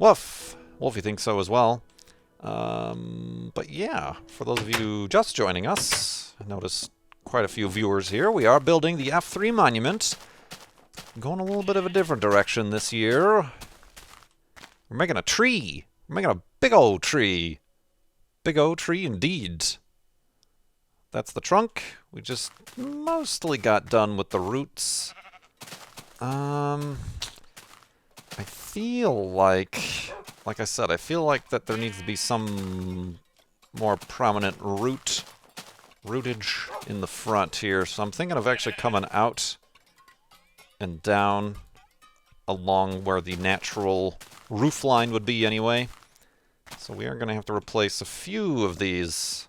Woof! Wolfie thinks so as well. But yeah, for those of you just joining us, I noticed quite a few viewers here. We are building the F3 monument. Going a little bit of a different direction this year. We're making a tree. We're making a big old tree. Big old tree indeed. That's the trunk. We just mostly got done with the roots. I feel like I said, I feel like that there needs to be some more prominent rootage in the front here. So I'm thinking of actually coming out and down along where the natural roof line would be anyway. So we are going to have to replace a few of these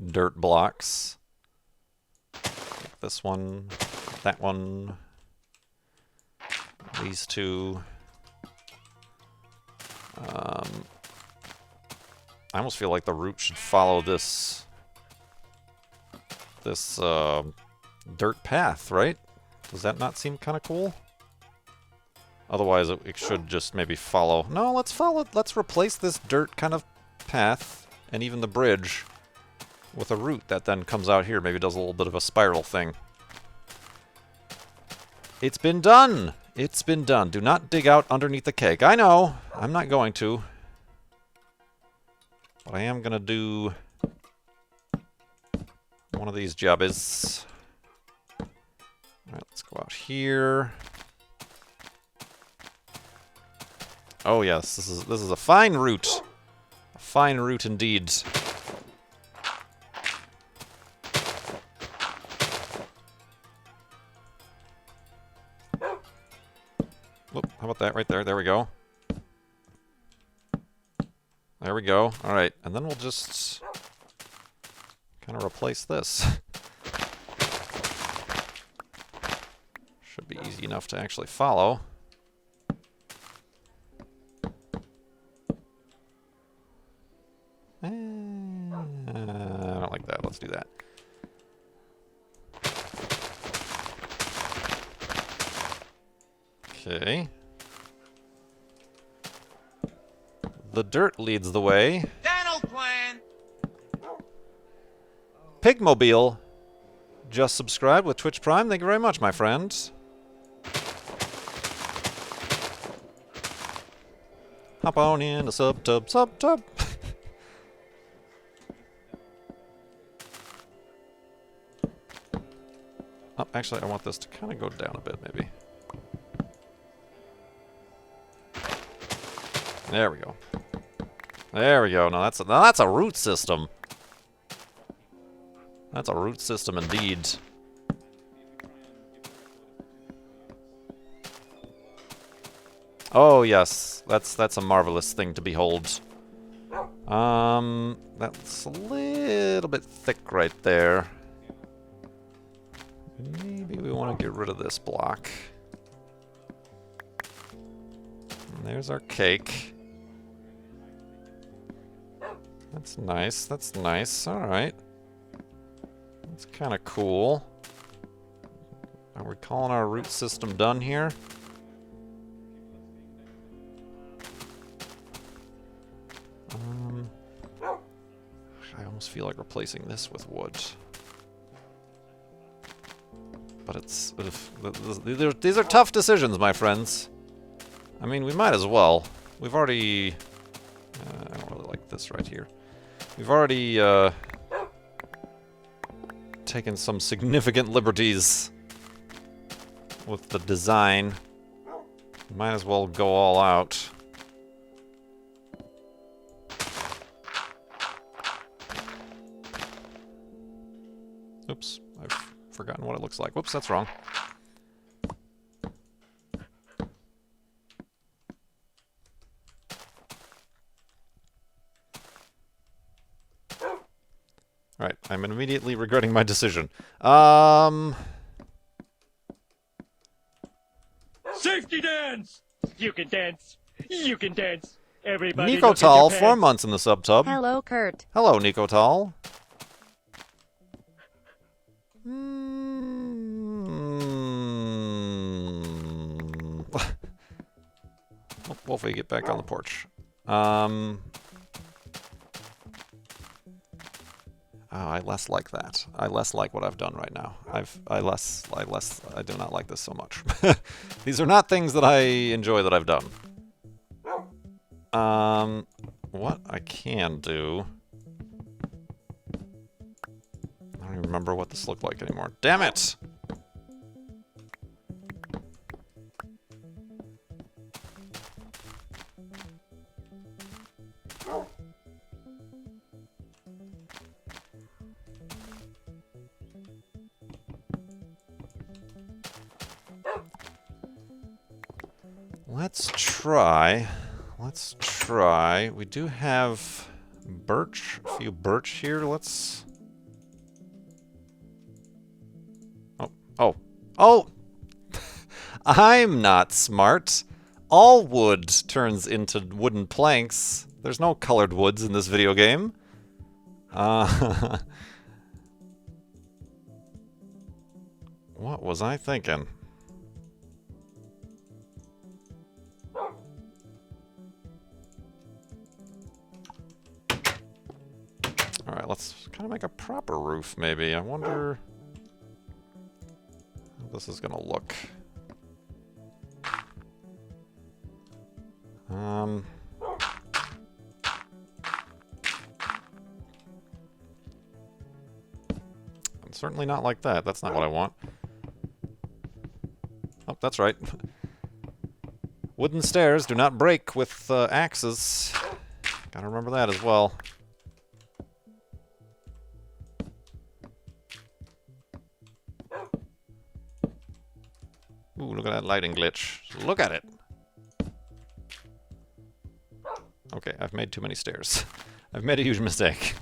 dirt blocks. Like this one, that one, these two. I almost feel like the root should follow this dirt path, right? Does that not seem kind of cool? Otherwise, it should just maybe follow. No, let's replace this dirt kind of path and even the bridge with a root that then comes out here. Maybe does a little bit of a spiral thing. It's been done! It's been done. Do not dig out underneath the cake. I know! I'm not going to. But I am going to do one of these jobbies. Alright, let's go out here. Oh yes, this is a fine root. A fine root indeed. Whoop, how about that right there? There we go. There we go. Alright, and then we'll just kind of replace this. Should be easy enough to actually follow. I don't like that. Let's do that. Okay. The dirt leads the way. Dental plan. Pigmobile just subscribed with Twitch Prime. Thank you very much, my friends. Hop on in the sub-tub. Oh, actually, I want this to kind of go down a bit, maybe. There we go. There we go. Now that's a root system. That's a root system indeed. Oh yes, that's a marvelous thing to behold. That's a little bit thick right there. Maybe we want to get rid of this block. And there's our cake. That's nice, that's nice. Alright. That's kind of cool. Are we calling our root system done here? I almost feel like replacing this with wood. But it's... these are tough decisions, my friends. I mean, we might as well. We've already... I don't really like this right here. We've already taken some significant liberties with the design. Might as well go all out. Oops, I've forgotten what it looks like. Whoops, that's wrong. Alright, I'm immediately regretting my decision. Safety dance. You can dance. You can dance. Everybody. Nico look at your Tall, pants. 4 months in the sub-tub. Hello, Kurt. Hello, Nico Tall. Oh, Wolfie, get back on the porch. Oh, I less like that. I less like what I've done right now. I do not like this so much. These are not things that I enjoy that I've done. What I can do... I don't even remember what this looked like anymore. Damn it! Let's try. Let's try. We do have birch, a few birch here. Let's... Oh! I'm not smart. All wood turns into wooden planks. There's no colored woods in this video game. What was I thinking? Alright, let's kind of make a proper roof, maybe. I wonder how this is gonna look. Certainly not like that. That's not what I want. Oh, that's right. Wooden stairs do not break with axes. Gotta remember that as well. Ooh, look at that lighting glitch. Look at it! Okay, I've made too many stairs. I've made a huge mistake.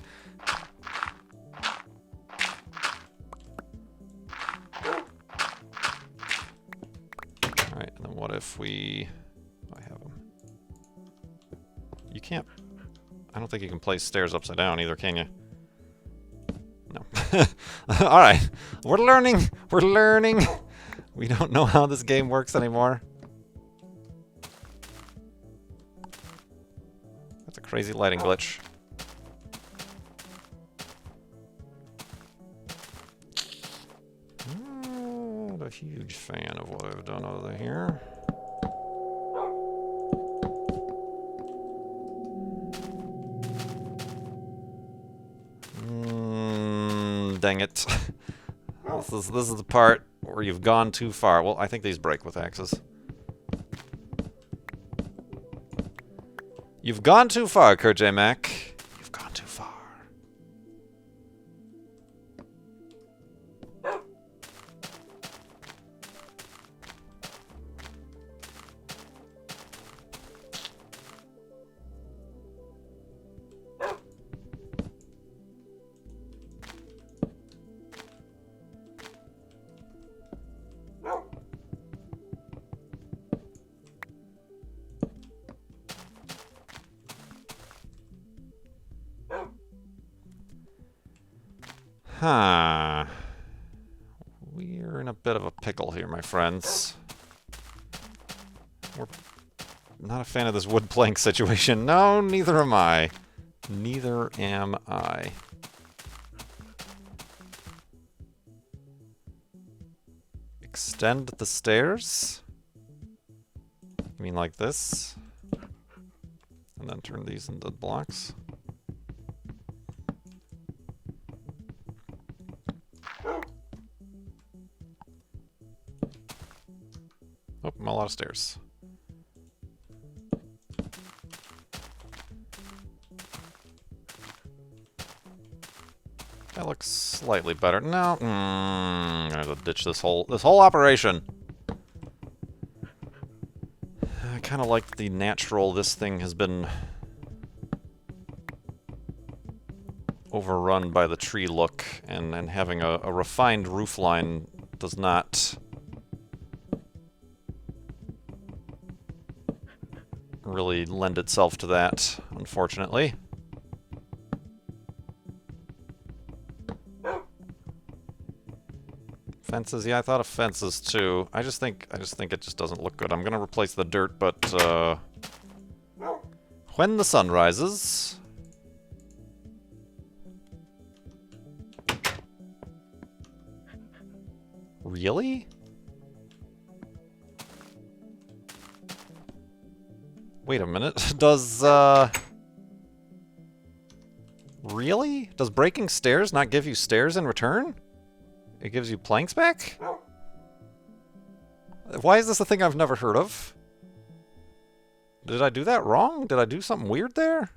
Alright, and then what if we... I have them. You can't... I don't think you can place stairs upside down either, can you? No. Alright, we're learning! We're learning! We don't know how this game works anymore. That's a crazy lighting glitch. Not a huge fan of what I've done over here. Dang it. This is the part where you've gone too far. Well, I think these break with axes. You've gone too far, Kurt J. Mac. You've gone too far. Huh. We're in a bit of a pickle here, my friends. We're not a fan of this wood plank situation. No, neither am I. Neither am I. Extend the stairs? You mean like this? And then turn these into blocks? Oh, I'm a lot of stairs. That looks slightly better. No, I'm gonna ditch this whole operation. I kind of like the natural. This thing has been overrun by the tree look, and having a refined roof line does not really lend itself to that, unfortunately. Fences, yeah, I thought of fences too. I just think it just doesn't look good. I'm gonna replace the dirt, but when the sun rises. Really? Wait a minute. Does really? Does breaking stairs not give you stairs in return? It gives you planks back? Why is this a thing I've never heard of? Did I do that wrong? Did I do something weird there?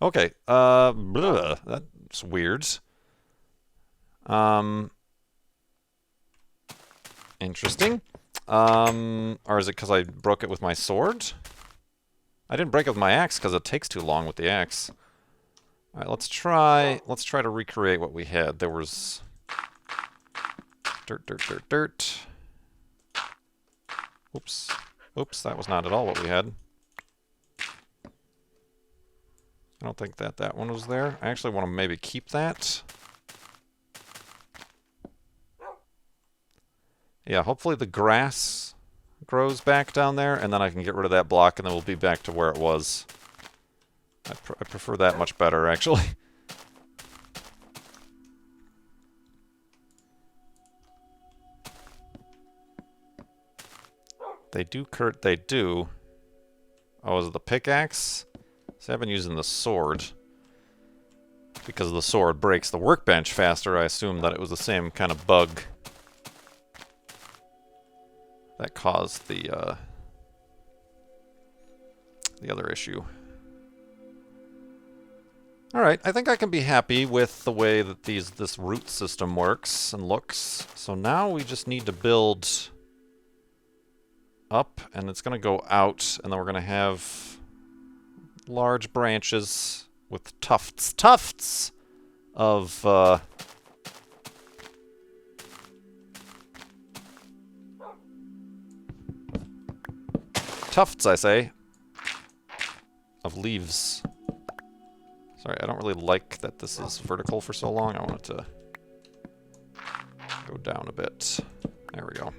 Okay, blah, that's weird. Interesting. Or is it because I broke it with my sword? I didn't break it with my axe because it takes too long with the axe. Alright, let's try to recreate what we had. There was dirt, dirt, dirt, dirt. Oops. Oops, that was not at all what we had. I don't think that one was there. I actually want to maybe keep that. Yeah, hopefully the grass grows back down there, and then I can get rid of that block, and then we'll be back to where it was. I prefer that much better, actually. They do, Kurt, they do. Oh, is it the pickaxe? See, I've been using the sword. Because the sword breaks the workbench faster, I assumed that it was the same kind of bug that caused the other issue. Alright, I think I can be happy with the way that this root system works and looks. So now we just need to build up, and it's going to go out, and then we're going to have large branches with tufts of tufts, I say, of leaves. Sorry, I don't really like that this is vertical for so long. I want it to go down a bit. There we go.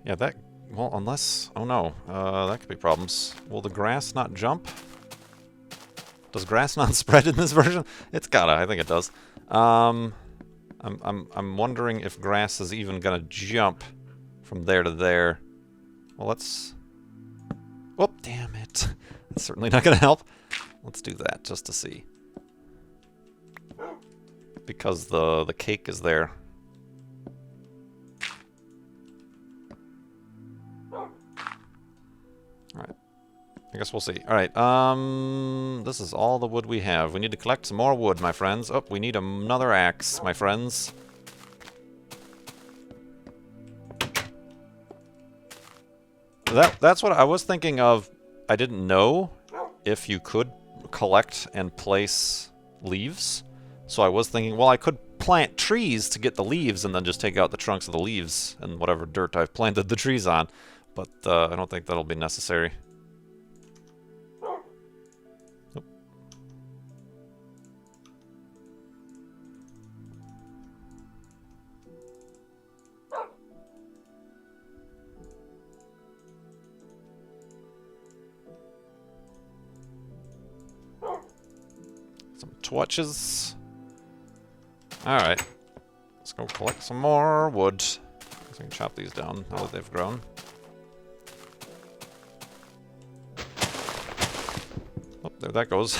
Yeah, that... Well, unless... Oh no, that could be problems. Will the grass not jump? Does grass not spread in this version? It's gotta, I think it does. I'm wondering if grass is even gonna jump from there to there. Well, let's... Oh, damn it. That's certainly not gonna help. Let's do that, just to see. Because the cake is there. Alright. I guess we'll see. Alright, this is all the wood we have. We need to collect some more wood, my friends. Oh, we need another axe, my friends. That's what I was thinking of. I didn't know if you could collect and place leaves. So I was thinking, well, I could plant trees to get the leaves and then just take out the trunks of the leaves and whatever dirt I've planted the trees on. But I don't think that'll be necessary. Oop. Some torches. Alright. Let's go collect some more wood. So we can chop these down now that they've grown. Oh, there that goes.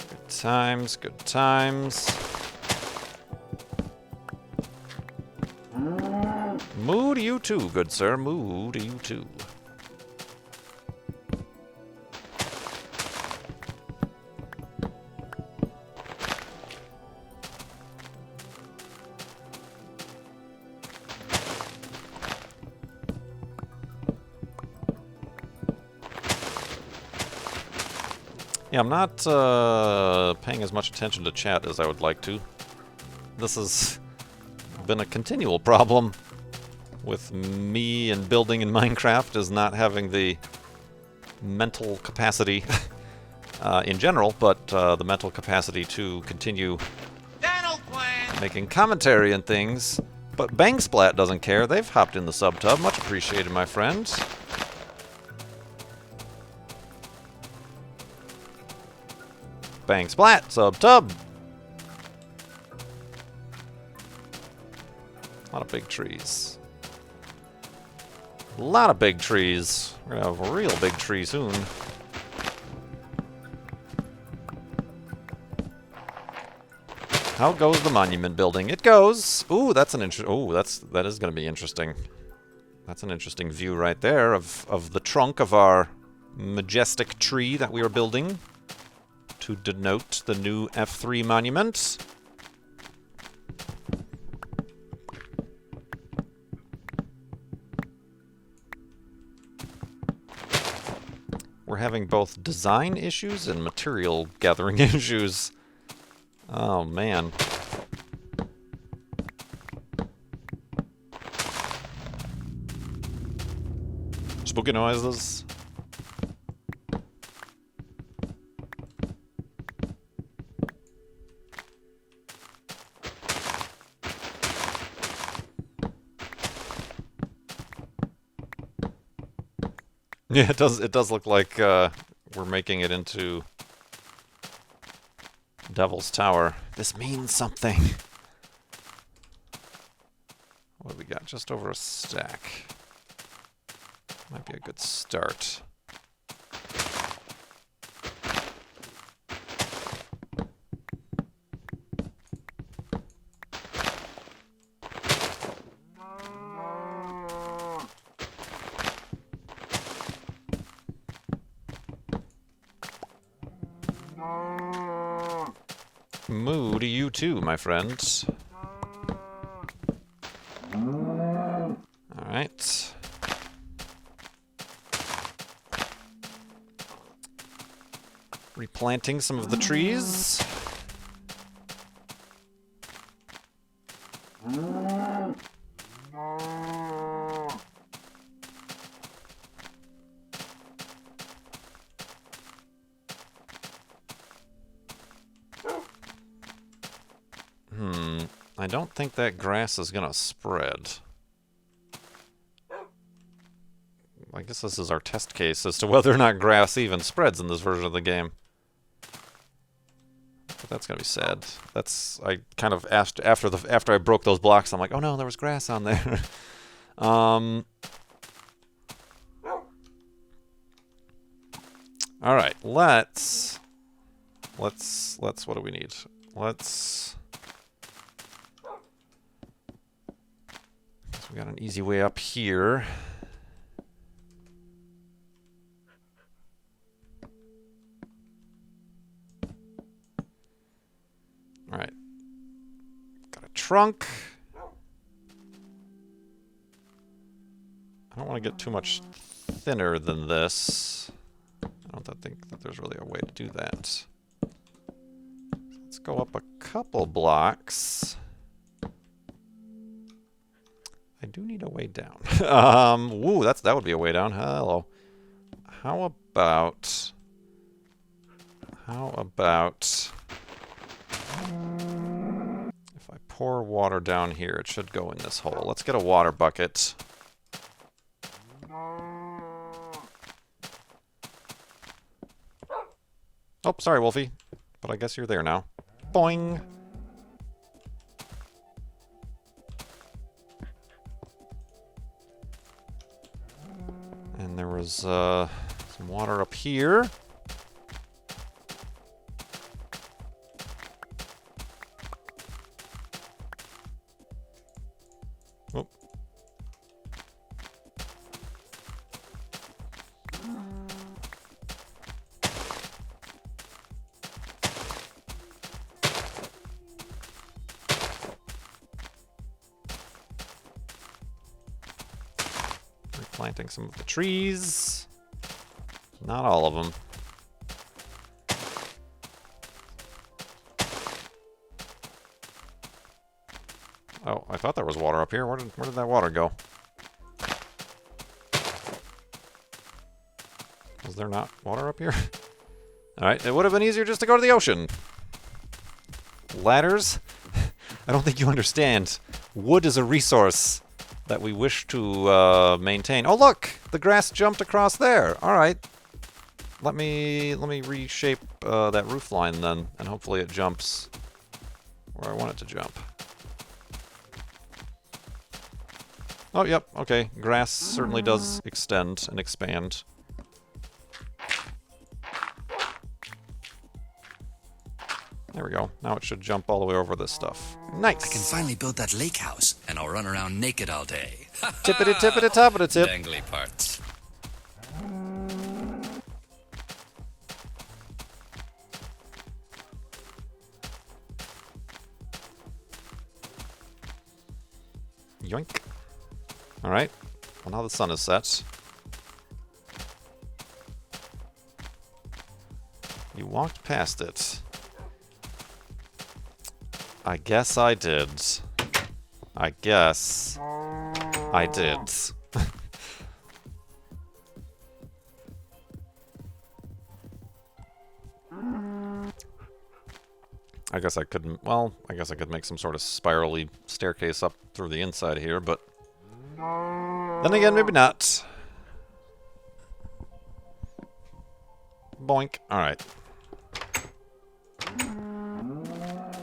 Good times, good times. Moo to you too, good sir. Moo to you too. Yeah, I'm not paying as much attention to chat as I would like to. This has been a continual problem with me and building in Minecraft, is not having the mental capacity in general, but the mental capacity to continue making commentary and things. But Bang Splat doesn't care. They've hopped in the sub-tub. Much appreciated, my friends. Bang Splat, sub-tub. A lot of big trees. A lot of big trees. We're gonna have a real big tree soon. How goes the monument building? It goes. Ooh, that's an that is gonna be interesting. That's an interesting view right there of the trunk of our majestic tree that we are building to denote the new F3 monument. We're having both design issues and material gathering issues. Oh, man. Spooky noises. Yeah, it does look like we're making it into Devil's Tower. This means something. What do we got? Just over a stack. Might be a good start. Moo to you too, my friends. Alright. Replanting some of the trees. I don't think that grass is gonna spread. I guess this is our test case as to whether or not grass even spreads in this version of the game. But that's gonna be sad. I kind of asked after I broke those blocks, I'm like, oh no, there was grass on there. All right, let's what do we need? We got an easy way up here. All right. Got a trunk. I don't want to get too much thinner than this. I don't think that there's really a way to do that. Let's go up a couple blocks. I do need a way down. Woo, that would be a way down. Hello. How about if I pour water down here, it should go in this hole. Let's get a water bucket. Oh, sorry, Wolfie. But I guess you're there now. Boing! And there was some water up here. Oh. Replanting some of the trees. Not all of them. thought there was water up here. Where did that water go? Is there not water up here? Alright, it would have been easier just to go to the ocean. Ladders? I don't think you understand. Wood is a resource that we wish to maintain. Oh look! The grass jumped across there. Alright. Let me reshape that roof line then, and hopefully it jumps where I want it to jump. Oh, yep, okay. Grass certainly does extend and expand. There we go. Now it should jump all the way over this stuff. Nice! I can finally build that lake house, and I'll run around naked all day. Tippity-tippity-toppity-tip. Dangly parts. Yoink. Alright. Well, now the sun is set. You walked past it. I guess I did. I guess I did. I guess I couldn't. Well, I guess I could make some sort of spirally staircase up through the inside here, but then again, maybe not. Boink. Alright.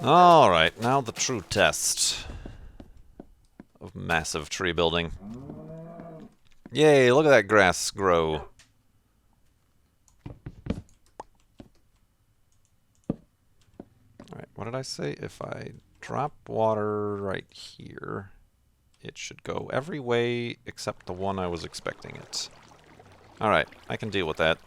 Alright, now the true test of massive tree building. Yay, look at that grass grow. Alright, what did I say? If I drop water right here, it should go every way except the one I was expecting it. Alright, I can deal with that.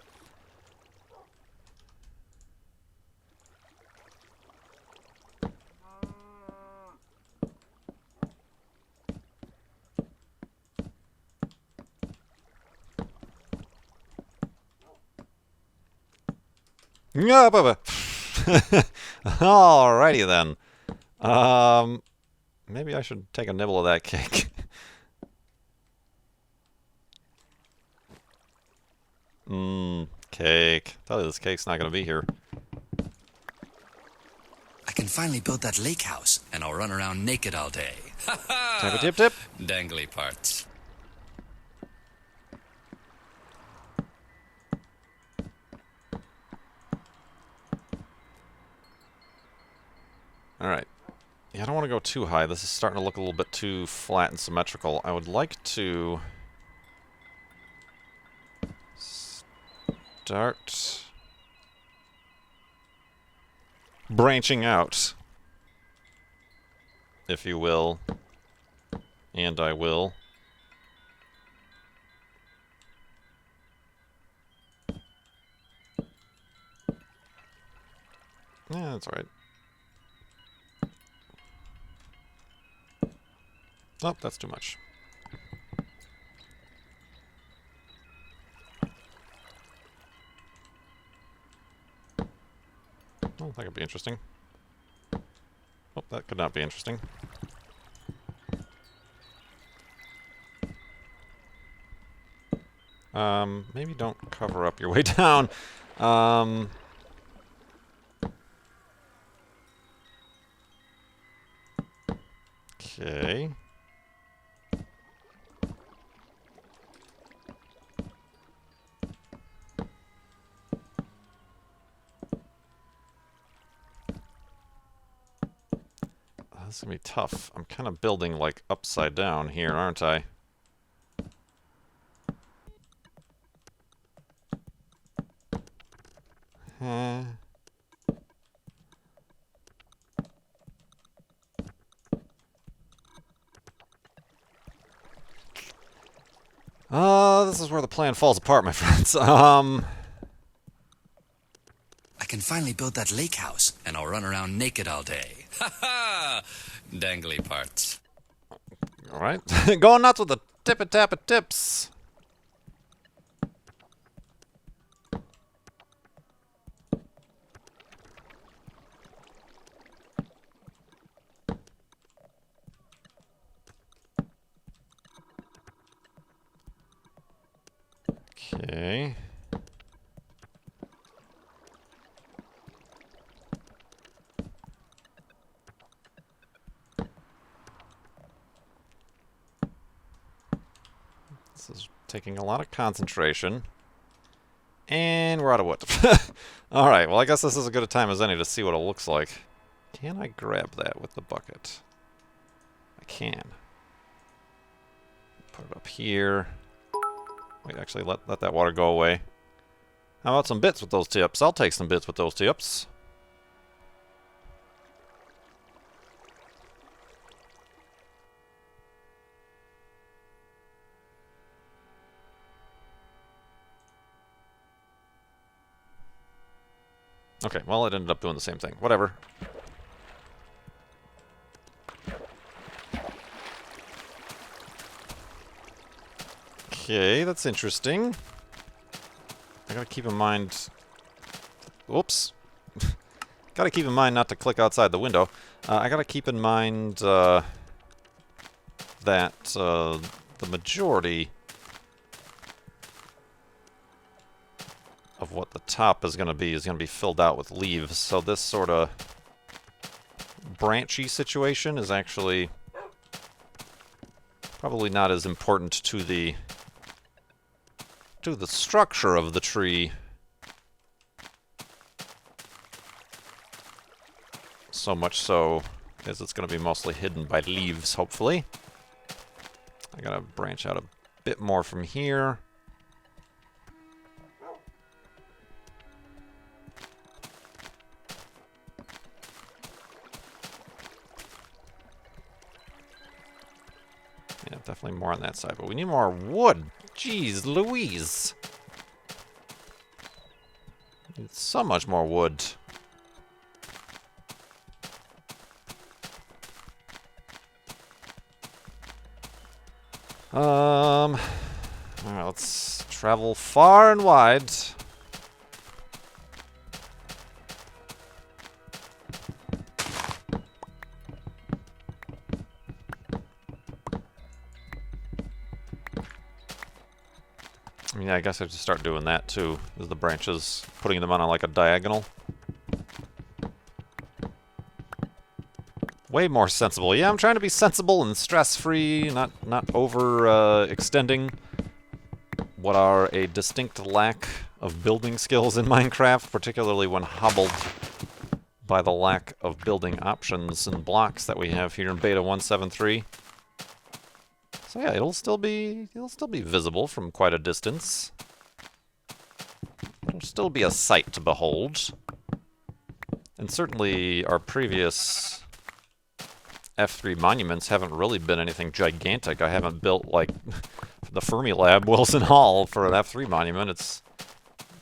Yeah, Bubba. Alrighty then. Maybe I should take a nibble of that cake. Cake. Tell you this cake's not gonna be here. I can finally build that lake house, and I'll run around naked all day. Tip-a-tip-tip. Dangly parts. Alright. Yeah, I don't want to go too high. This is starting to look a little bit too flat and symmetrical. I would like to start branching out, if you will. And I will. Yeah, that's alright. Oh, that's too much. Oh, that could be interesting. Oh, that could not be interesting. Maybe don't cover up your way down. Okay. This is gonna be tough. I'm kind of building like upside down here, aren't I? This is where the plan falls apart, my friends. I can finally build that lake house, and I'll run around naked all day. Dangly parts. Alright. Going nuts with the tip-a-tap-a-tips. Okay. This is taking a lot of concentration. And we're out of wood. Alright, well I guess this is as good a time as any to see what it looks like. Can I grab that with the bucket? I can. Put it up here. Wait, actually let that water go away. How about some bits with those tips? I'll take some bits with those tips. Okay, well, it ended up doing the same thing. Whatever. Okay, that's interesting. I gotta keep in mind... Whoops. Gotta keep in mind not to click outside the window. I gotta keep in mind that the majority of what the top is going to be filled out with leaves. So this sort of branchy situation is actually probably not as important to the structure of the tree so much so as it's going to be mostly hidden by leaves, hopefully. I gotta branch out a bit more from here. Yeah, definitely more on that side, but we need more wood. Jeez Louise. Need so much more wood. Alright, let's travel far and wide. I mean, I guess I have to start doing that too, is the branches, putting them on like a diagonal. Way more sensible. Yeah, I'm trying to be sensible and stress-free, not over extending what are a distinct lack of building skills in Minecraft, particularly when hobbled by the lack of building options and blocks that we have here in Beta 173. So yeah, it'll still be visible from quite a distance. It'll still be a sight to behold. And certainly our previous F3 monuments haven't really been anything gigantic. I haven't built, like, the Fermilab Wilson Hall for an F3 monument.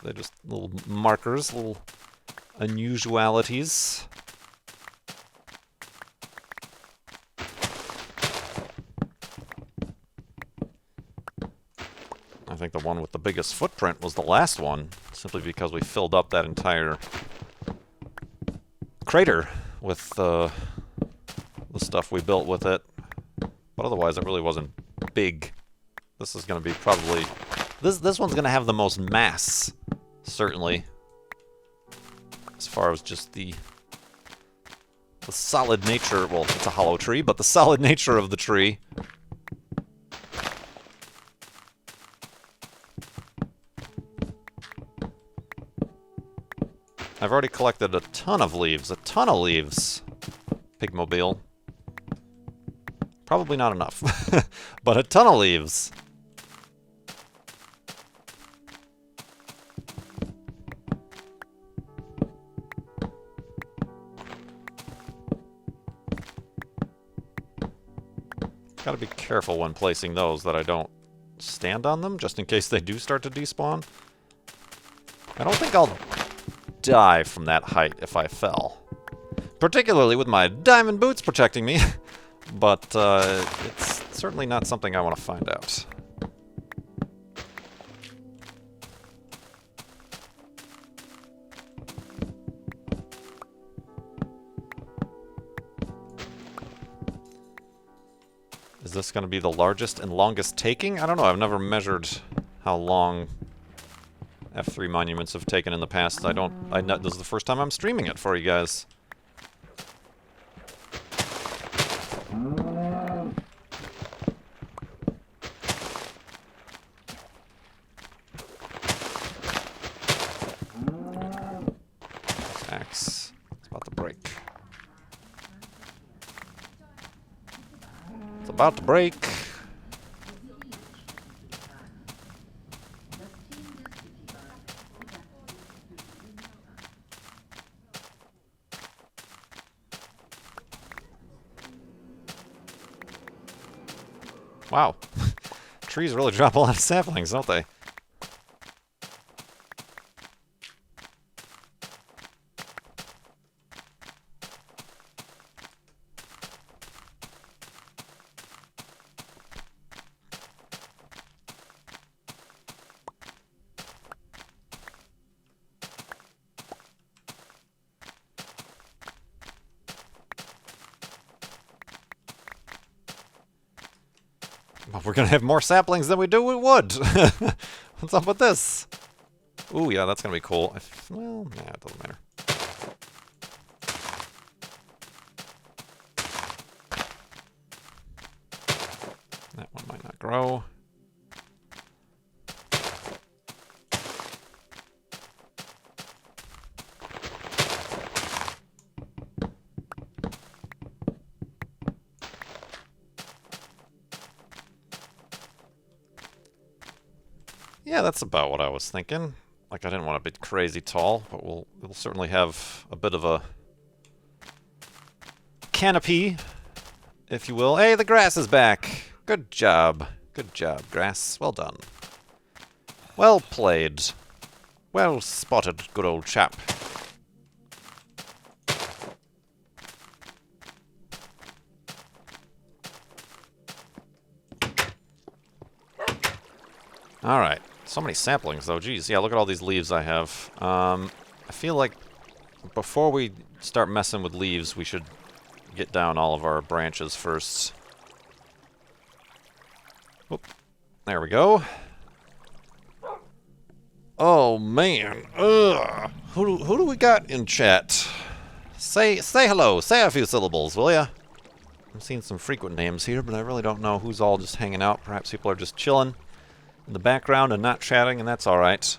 They're just little markers, little unusualities. I think the one with the biggest footprint was the last one, simply because we filled up that entire crater with the stuff we built with it. But otherwise, it really wasn't big. This is going to be probably... This one's going to have the most mass, certainly. As far as just the solid nature... Well, it's a hollow tree, but the solid nature of the tree. I've already collected a ton of leaves. A ton of leaves. Pigmobile. Probably not enough. But a ton of leaves. Gotta be careful when placing those that I don't stand on them, just in case they do start to despawn. I don't think I'll die from that height if I fell. Particularly with my diamond boots protecting me. But it's certainly not something I want to find out. Is this going to be the largest and longest taking? I don't know. I've never measured how long F3 monuments have taken in the past. This is the first time I'm streaming it for you guys. Axe. It's about to break. It's about to break. Wow. Trees really drop a lot of saplings, don't they? Well, we're gonna have more saplings than we do with wood. What's up with this? Ooh, yeah, that's gonna be cool. Well, yeah, it doesn't matter. That one might not grow. Yeah, that's about what I was thinking. Like, I didn't want to be crazy tall, but we'll certainly have a bit of a canopy, if you will. Hey, the grass is back. Good job. Good job, grass. Well done. Well played. Well spotted, good old chap. Alright. So many saplings, though. Geez, yeah, look at all these leaves I have. I feel like before we start messing with leaves, we should get down all of our branches first. Oop. There we go. Oh, man. Ugh. Who do we got in chat? Say hello. Say a few syllables, will ya? I'm seeing some frequent names here, but I really don't know who's all just hanging out. Perhaps people are just chilling in the background and not chatting, and that's alright.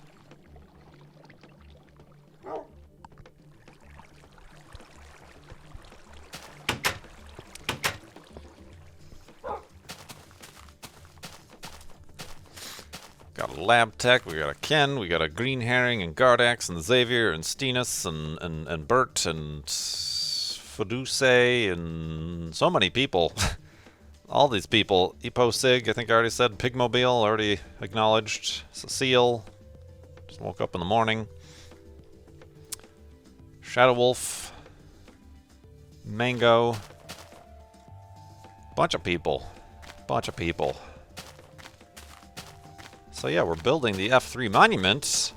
Got a lab tech, we got a Ken, we got a Green Herring and Gardax and Xavier and Stinus and Bert and Fiduce and so many people. All these people. Eposig, I think I already said. Pigmobile, already acknowledged. Cecile, just woke up in the morning. Shadow Wolf. Mango. Bunch of people. Bunch of people. So yeah, we're building the F3 monument.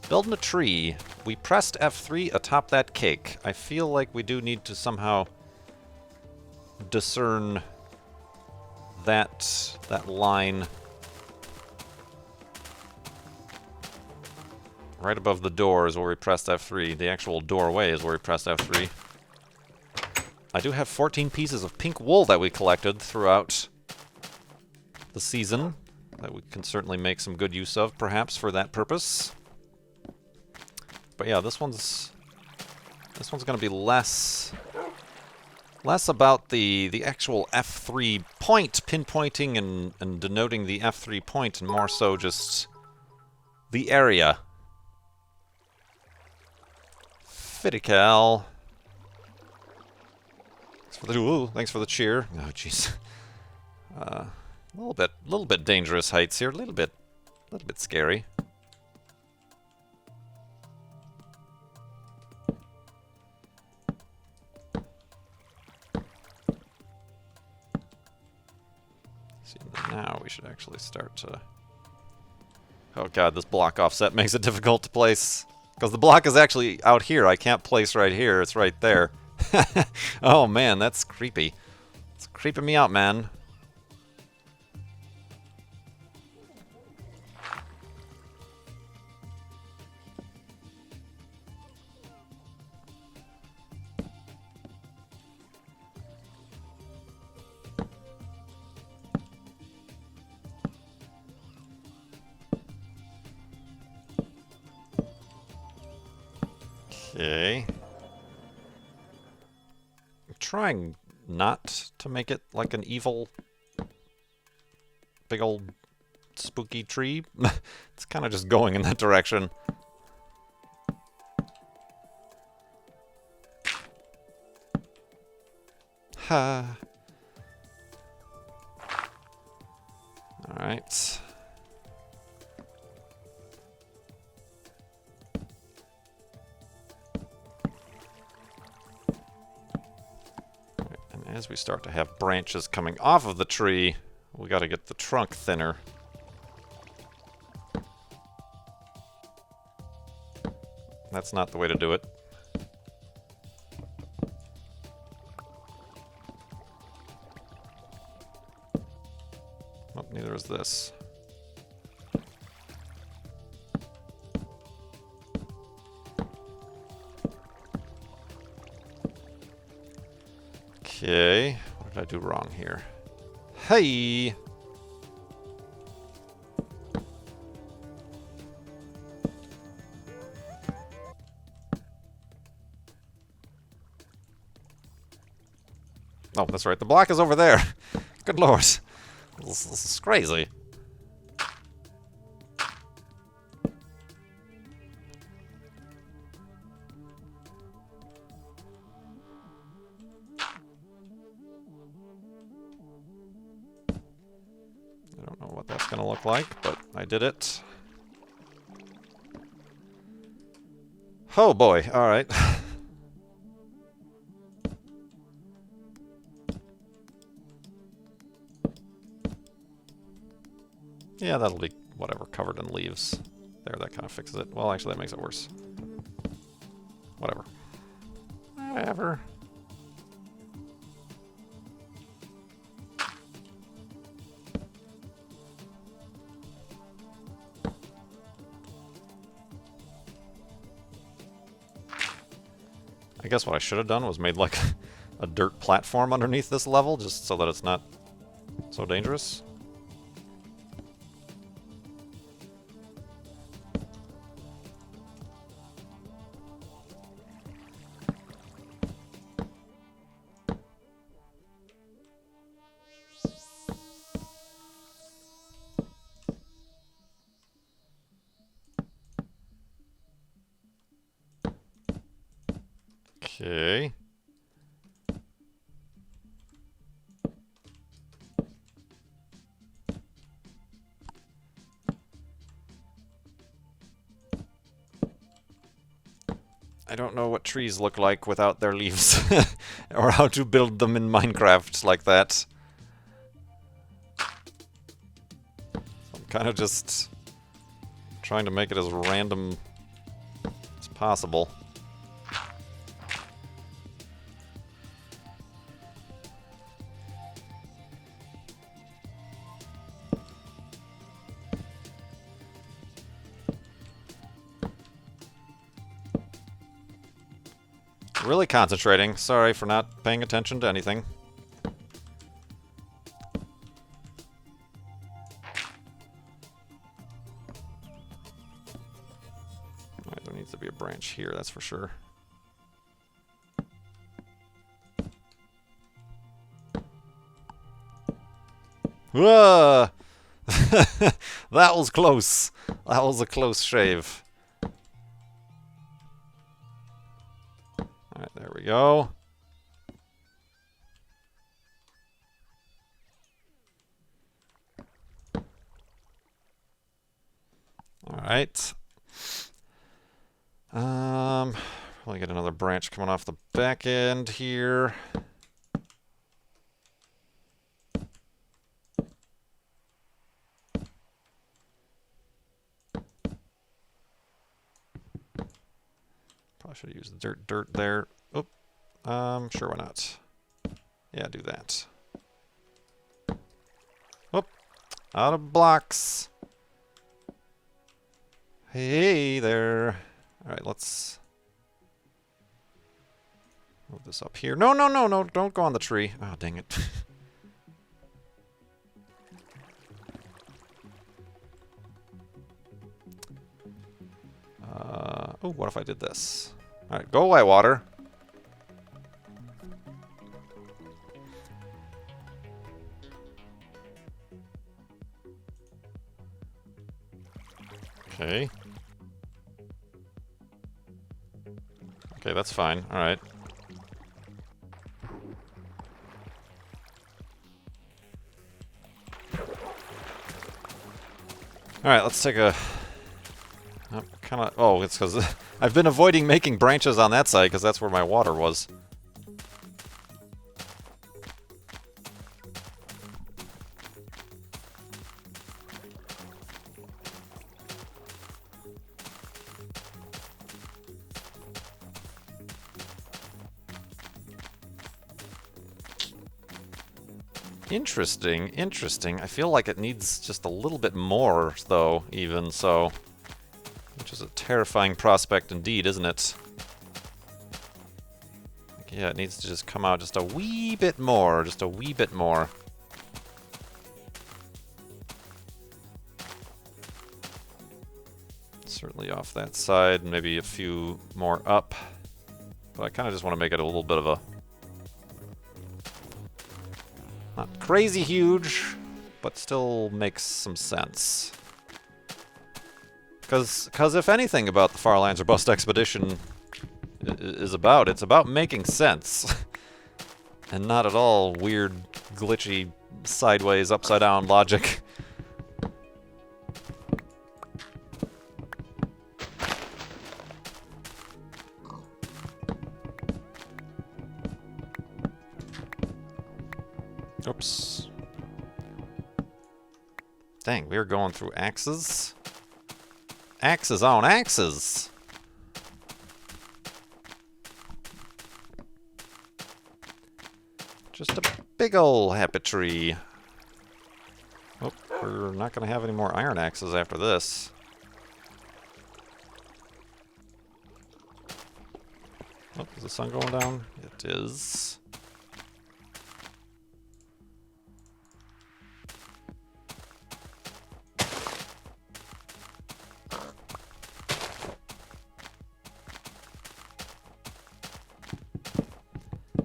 Building a tree. We pressed F3 atop that cake. I feel like we do need to somehow discern that line right above the door is where we pressed F3. The actual doorway is where we pressed F3. I do have 14 pieces of pink wool that we collected throughout the season that we can certainly make some good use of, perhaps, for that purpose. But yeah, this one's going to be less about the actual F3 point, pinpointing and denoting the F3 point, and more so just the area. Fiddical. Thanks for the cheer. Oh, jeez. A little bit dangerous heights here. A little bit scary. Now we should actually start to... Oh god, this block offset makes it difficult to place. Because the block is actually out here. I can't place right here. It's right there. Oh man, that's creepy. It's creeping me out, man. Okay. I'm trying not to make it like an evil, big old spooky tree. It's kind of just going in that direction. Ha. Alright. And as we start to have branches coming off of the tree, we gotta get the trunk thinner. That's not the way to do it. Oh, neither is this. Okay, what did I do wrong here? Hey! Oh, that's right, the block is over there. Good lord. This is crazy. I don't know what that's going to look like, but I did it. Oh boy, alright. Yeah, that'll be whatever, covered in leaves. There, that kind of fixes it. Well, actually, that makes it worse. Whatever. Whatever. I guess what I should have done was made like a dirt platform underneath this level, just so that it's not so dangerous. Okay. I don't know what trees look like without their leaves, or how to build them in Minecraft like that. I'm kind of just trying to make it as random as possible. Really concentrating. Sorry for not paying attention to anything. Alright, there needs to be a branch here, that's for sure. Whoa! That was close. That was a close shave. Alright, there we go. Alright. Probably get another branch coming off the back end here. Probably should have used the dirt there. Oop. Sure, why not? Yeah, do that. Whoop. Out of blocks. Hey there. Alright, let's move this up here. No, no, no, no, don't go on the tree. Oh, dang it. Oh, what if I did this? Alright, go away, water. Okay. Okay, that's fine. Alright. Alright, let's take a... Oh, it's because I've been avoiding making branches on that side because that's where my water was. Interesting, interesting. I feel like it needs just a little bit more, though, even so. Which is a terrifying prospect indeed, isn't it? Yeah, it needs to just come out just a wee bit more, just a wee bit more. Certainly off that side, maybe a few more up. But I kind of just want to make it a little bit of a... Not crazy huge, but still makes some sense. Because if anything about the Far Lands or Bust Expedition is about, it's about making sense. And not at all weird, glitchy, sideways, upside-down logic. Oops. Dang, we are going through axes. Axes on axes! Just a big ol' happy tree. Oh, we're not gonna have any more iron axes after this. Oh, is the sun going down? It is.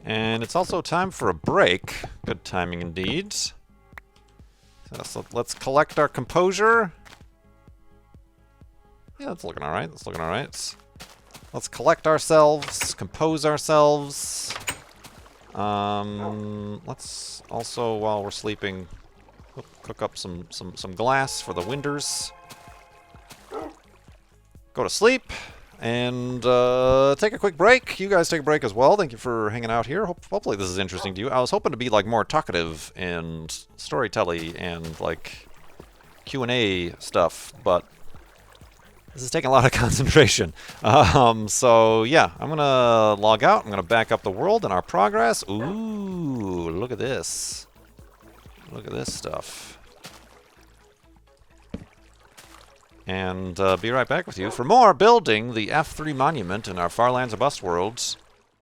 And it's also time for a break. Good timing indeed. So let's collect our composure. Yeah, that's looking alright. That's looking alright. Let's collect ourselves, compose ourselves. Let's also, while we're sleeping, cook up some glass for the winters. Go to sleep. And take a quick break. You guys take a break as well. Thank you for hanging out here. Hopefully this is interesting to you. I was hoping to be like more talkative and storytelly and like Q&A stuff, but this is taking a lot of concentration. So yeah, I'm gonna log out. I'm gonna back up the world and our progress. Ooh, look at this. Look at this stuff. And be right back with you for more building the F3 monument in our Far Lands or Bust worlds.